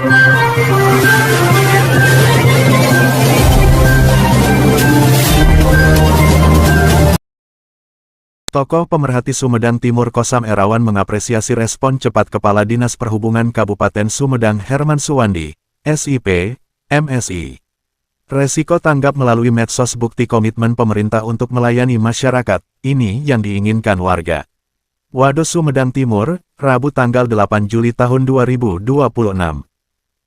Tokoh pemerhati Sumedang Timur Kosam Erawan mengapresiasi respon cepat Kepala Dinas Perhubungan Kabupaten Sumedang Herman Suwandi, SIP, MSI. Resiko tanggap melalui medsos bukti komitmen pemerintah untuk melayani masyarakat, ini yang diinginkan warga. Wados Sumedang Timur, Rabu tanggal 8 Juli tahun 2026.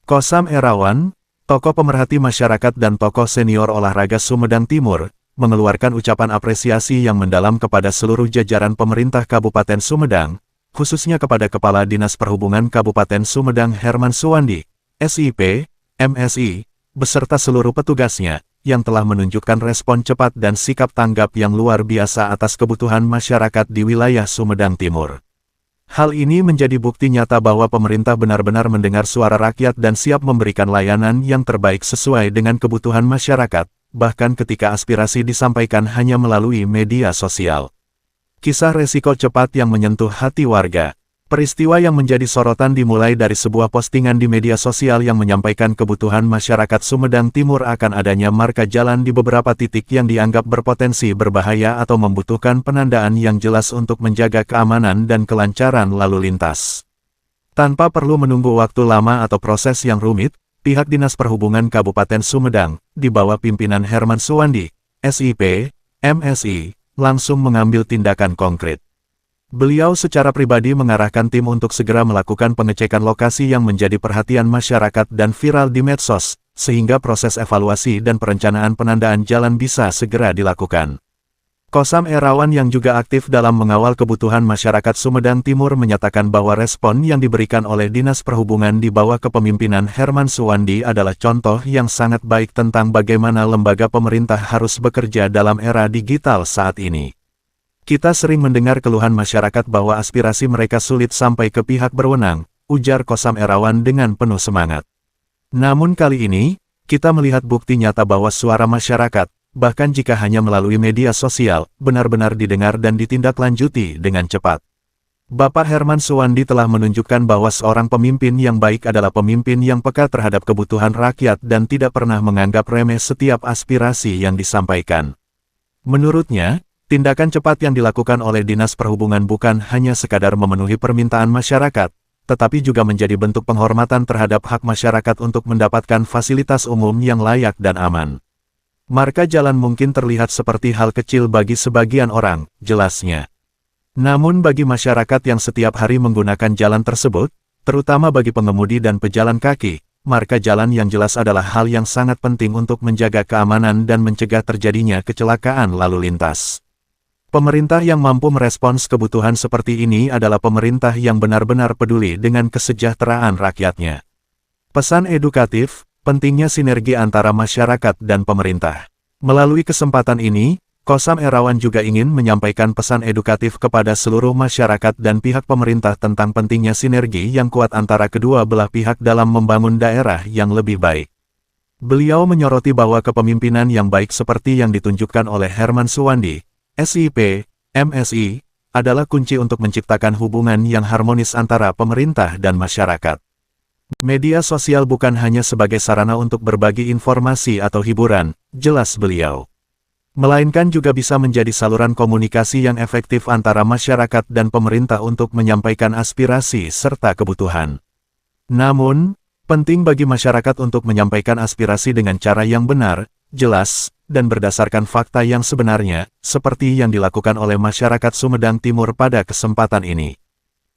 Kosam Erawan, tokoh pemerhati masyarakat dan tokoh senior olahraga Sumedang Timur, mengeluarkan ucapan apresiasi yang mendalam kepada seluruh jajaran pemerintah Kabupaten Sumedang, khususnya kepada Kepala Dinas Perhubungan Kabupaten Sumedang Herman Suwandi, SIP, MSI, beserta seluruh petugasnya, yang telah menunjukkan respon cepat dan sikap tanggap yang luar biasa atas kebutuhan masyarakat di wilayah Sumedang Timur. Hal ini menjadi bukti nyata bahwa pemerintah benar-benar mendengar suara rakyat dan siap memberikan layanan yang terbaik sesuai dengan kebutuhan masyarakat, bahkan ketika aspirasi disampaikan hanya melalui media sosial. Kisah resiko cepat yang menyentuh hati warga. Peristiwa yang menjadi sorotan dimulai dari sebuah postingan di media sosial yang menyampaikan kebutuhan masyarakat Sumedang Timur akan adanya marka jalan di beberapa titik yang dianggap berpotensi berbahaya atau membutuhkan penandaan yang jelas untuk menjaga keamanan dan kelancaran lalu lintas. Tanpa perlu menunggu waktu lama atau proses yang rumit, pihak Dinas Perhubungan Kabupaten Sumedang, di bawah pimpinan Herman Suwandi, SIP, MSI, langsung mengambil tindakan konkret. Beliau secara pribadi mengarahkan tim untuk segera melakukan pengecekan lokasi yang menjadi perhatian masyarakat dan viral di medsos, sehingga proses evaluasi dan perencanaan penandaan jalan bisa segera dilakukan. Kosam Erawan yang juga aktif dalam mengawal kebutuhan masyarakat Sumedang Timur menyatakan bahwa respon yang diberikan oleh Dinas Perhubungan di bawah kepemimpinan Herman Suwandi adalah contoh yang sangat baik tentang bagaimana lembaga pemerintah harus bekerja dalam era digital saat ini. Kita sering mendengar keluhan masyarakat bahwa aspirasi mereka sulit sampai ke pihak berwenang, ujar Kosam Erawan dengan penuh semangat. Namun kali ini, kita melihat bukti nyata bahwa suara masyarakat, bahkan jika hanya melalui media sosial, benar-benar didengar dan ditindaklanjuti dengan cepat. Bapak Herman Suwandi telah menunjukkan bahwa seorang pemimpin yang baik adalah pemimpin yang peka terhadap kebutuhan rakyat dan tidak pernah menganggap remeh setiap aspirasi yang disampaikan. Menurutnya, tindakan cepat yang dilakukan oleh Dinas Perhubungan bukan hanya sekadar memenuhi permintaan masyarakat, tetapi juga menjadi bentuk penghormatan terhadap hak masyarakat untuk mendapatkan fasilitas umum yang layak dan aman. Marka jalan mungkin terlihat seperti hal kecil bagi sebagian orang, jelasnya. Namun bagi masyarakat yang setiap hari menggunakan jalan tersebut, terutama bagi pengemudi dan pejalan kaki, marka jalan yang jelas adalah hal yang sangat penting untuk menjaga keamanan dan mencegah terjadinya kecelakaan lalu lintas. Pemerintah yang mampu merespons kebutuhan seperti ini adalah pemerintah yang benar-benar peduli dengan kesejahteraan rakyatnya. Pesan edukatif, pentingnya sinergi antara masyarakat dan pemerintah. Melalui kesempatan ini, Kosam Erawan juga ingin menyampaikan pesan edukatif kepada seluruh masyarakat dan pihak pemerintah tentang pentingnya sinergi yang kuat antara kedua belah pihak dalam membangun daerah yang lebih baik. Beliau menyoroti bahwa kepemimpinan yang baik seperti yang ditunjukkan oleh Herman Suwandi, SIP, MSI, adalah kunci untuk menciptakan hubungan yang harmonis antara pemerintah dan masyarakat. Media sosial bukan hanya sebagai sarana untuk berbagi informasi atau hiburan, jelas beliau. Melainkan juga bisa menjadi saluran komunikasi yang efektif antara masyarakat dan pemerintah untuk menyampaikan aspirasi serta kebutuhan. Namun, penting bagi masyarakat untuk menyampaikan aspirasi dengan cara yang benar, jelas, dan berdasarkan fakta yang sebenarnya, seperti yang dilakukan oleh masyarakat Sumedang Timur pada kesempatan ini.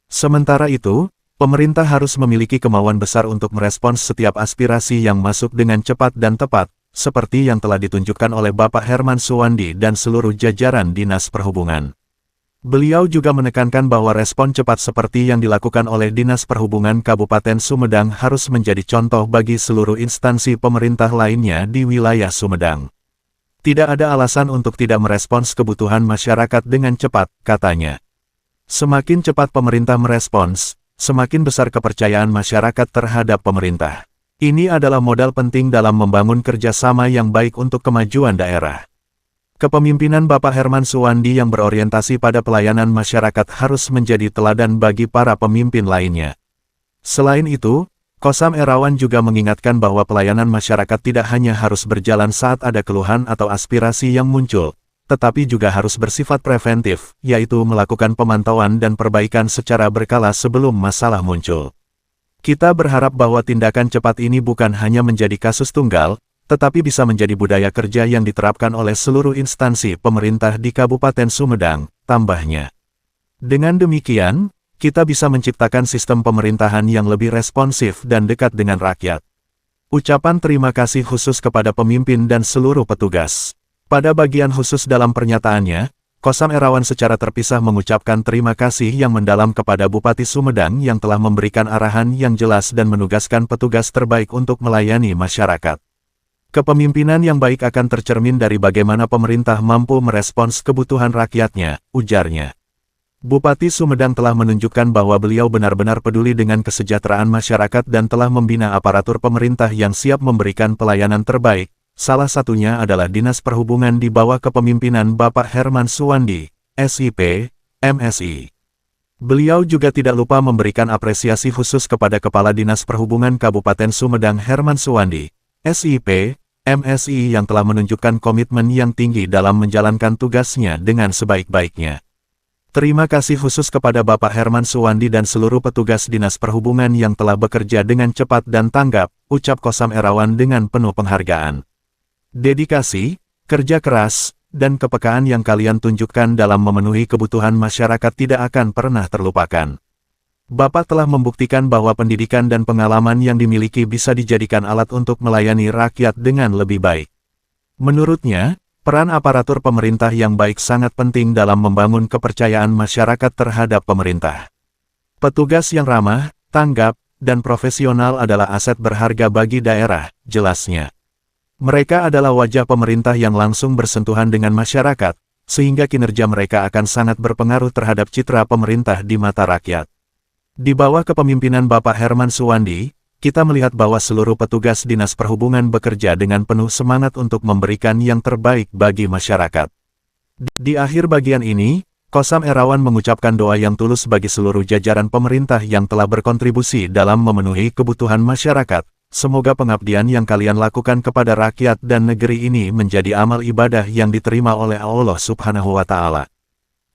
Sementara itu, pemerintah harus memiliki kemauan besar untuk merespons setiap aspirasi yang masuk dengan cepat dan tepat, seperti yang telah ditunjukkan oleh Bapak Herman Suwandi dan seluruh jajaran Dinas Perhubungan. Beliau juga menekankan bahwa respon cepat seperti yang dilakukan oleh Dinas Perhubungan Kabupaten Sumedang harus menjadi contoh bagi seluruh instansi pemerintah lainnya di wilayah Sumedang. Tidak ada alasan untuk tidak merespons kebutuhan masyarakat dengan cepat, katanya. Semakin cepat pemerintah merespons, semakin besar kepercayaan masyarakat terhadap pemerintah. Ini adalah modal penting dalam membangun kerjasama yang baik untuk kemajuan daerah. Kepemimpinan Bapak Herman Suwandi yang berorientasi pada pelayanan masyarakat harus menjadi teladan bagi para pemimpin lainnya. Selain itu, Kosam Erawan juga mengingatkan bahwa pelayanan masyarakat tidak hanya harus berjalan saat ada keluhan atau aspirasi yang muncul, tetapi juga harus bersifat preventif, yaitu melakukan pemantauan dan perbaikan secara berkala sebelum masalah muncul. Kita berharap bahwa tindakan cepat ini bukan hanya menjadi kasus tunggal, tetapi bisa menjadi budaya kerja yang diterapkan oleh seluruh instansi pemerintah di Kabupaten Sumedang, tambahnya. Dengan demikian, kita bisa menciptakan sistem pemerintahan yang lebih responsif dan dekat dengan rakyat. Ucapan terima kasih khusus kepada pemimpin dan seluruh petugas. Pada bagian khusus dalam pernyataannya, Kosam Erawan secara terpisah mengucapkan terima kasih yang mendalam kepada Bupati Sumedang yang telah memberikan arahan yang jelas dan menugaskan petugas terbaik untuk melayani masyarakat. Kepemimpinan yang baik akan tercermin dari bagaimana pemerintah mampu merespons kebutuhan rakyatnya, ujarnya. Bupati Sumedang telah menunjukkan bahwa beliau benar-benar peduli dengan kesejahteraan masyarakat dan telah membina aparatur pemerintah yang siap memberikan pelayanan terbaik, salah satunya adalah Dinas Perhubungan di bawah kepemimpinan Bapak Herman Suwandi, SIP, MSI. Beliau juga tidak lupa memberikan apresiasi khusus kepada Kepala Dinas Perhubungan Kabupaten Sumedang Herman Suwandi, SIP, MSI yang telah menunjukkan komitmen yang tinggi dalam menjalankan tugasnya dengan sebaik-baiknya. Terima kasih khusus kepada Bapak Herman Suwandi dan seluruh petugas Dinas Perhubungan yang telah bekerja dengan cepat dan tanggap, ucap Kosam Erawan dengan penuh penghargaan. Dedikasi, kerja keras, dan kepekaan yang kalian tunjukkan dalam memenuhi kebutuhan masyarakat tidak akan pernah terlupakan. Bapak telah membuktikan bahwa pendidikan dan pengalaman yang dimiliki bisa dijadikan alat untuk melayani rakyat dengan lebih baik. Menurutnya, peran aparatur pemerintah yang baik sangat penting dalam membangun kepercayaan masyarakat terhadap pemerintah. Petugas yang ramah, tanggap, dan profesional adalah aset berharga bagi daerah, jelasnya. Mereka adalah wajah pemerintah yang langsung bersentuhan dengan masyarakat, sehingga kinerja mereka akan sangat berpengaruh terhadap citra pemerintah di mata rakyat. Di bawah kepemimpinan Bapak Herman Suwandi, kita melihat bahwa seluruh petugas Dinas Perhubungan bekerja dengan penuh semangat untuk memberikan yang terbaik bagi masyarakat. Di akhir bagian ini, Kosam Erawan mengucapkan doa yang tulus bagi seluruh jajaran pemerintah yang telah berkontribusi dalam memenuhi kebutuhan masyarakat. Semoga pengabdian yang kalian lakukan kepada rakyat dan negeri ini menjadi amal ibadah yang diterima oleh Allah Subhanahu wa Ta'ala.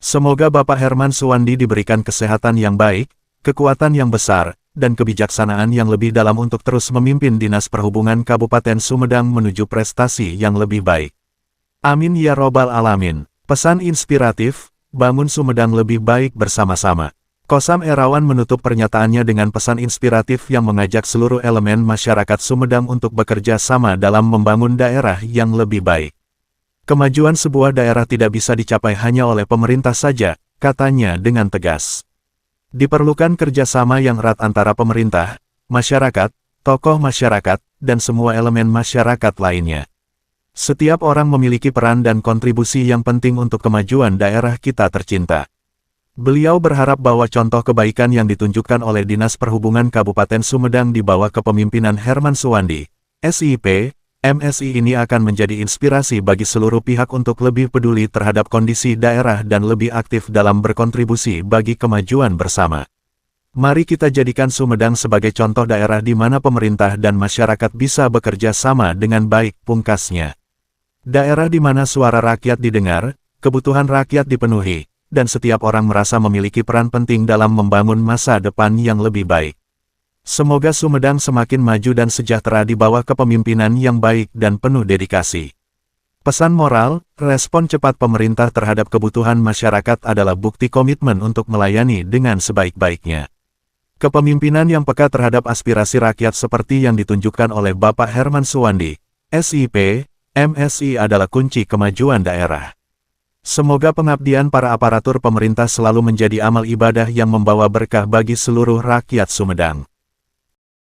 Semoga Bapak Herman Suwandi diberikan kesehatan yang baik, kekuatan yang besar, dan kebijaksanaan yang lebih dalam untuk terus memimpin Dinas Perhubungan Kabupaten Sumedang menuju prestasi yang lebih baik. Amin ya Robbal Alamin. Pesan inspiratif, bangun Sumedang lebih baik bersama-sama. Kosam Erawan menutup pernyataannya dengan pesan inspiratif yang mengajak seluruh elemen masyarakat Sumedang untuk bekerja sama dalam membangun daerah yang lebih baik. Kemajuan sebuah daerah tidak bisa dicapai hanya oleh pemerintah saja, katanya dengan tegas. Diperlukan kerjasama yang erat antara pemerintah, masyarakat, tokoh masyarakat, dan semua elemen masyarakat lainnya. Setiap orang memiliki peran dan kontribusi yang penting untuk kemajuan daerah kita tercinta. Beliau berharap bahwa contoh kebaikan yang ditunjukkan oleh Dinas Perhubungan Kabupaten Sumedang di bawah kepemimpinan Herman Suwandi, SIP, MSI ini akan menjadi inspirasi bagi seluruh pihak untuk lebih peduli terhadap kondisi daerah dan lebih aktif dalam berkontribusi bagi kemajuan bersama. Mari kita jadikan Sumedang sebagai contoh daerah di mana pemerintah dan masyarakat bisa bekerja sama dengan baik, pungkasnya. Daerah di mana suara rakyat didengar, kebutuhan rakyat dipenuhi, dan setiap orang merasa memiliki peran penting dalam membangun masa depan yang lebih baik. Semoga Sumedang semakin maju dan sejahtera di bawah kepemimpinan yang baik dan penuh dedikasi. Pesan moral, respon cepat pemerintah terhadap kebutuhan masyarakat adalah bukti komitmen untuk melayani dengan sebaik-baiknya. Kepemimpinan yang peka terhadap aspirasi rakyat seperti yang ditunjukkan oleh Bapak Herman Suwandi, SIP, MSI adalah kunci kemajuan daerah. Semoga pengabdian para aparatur pemerintah selalu menjadi amal ibadah yang membawa berkah bagi seluruh rakyat Sumedang.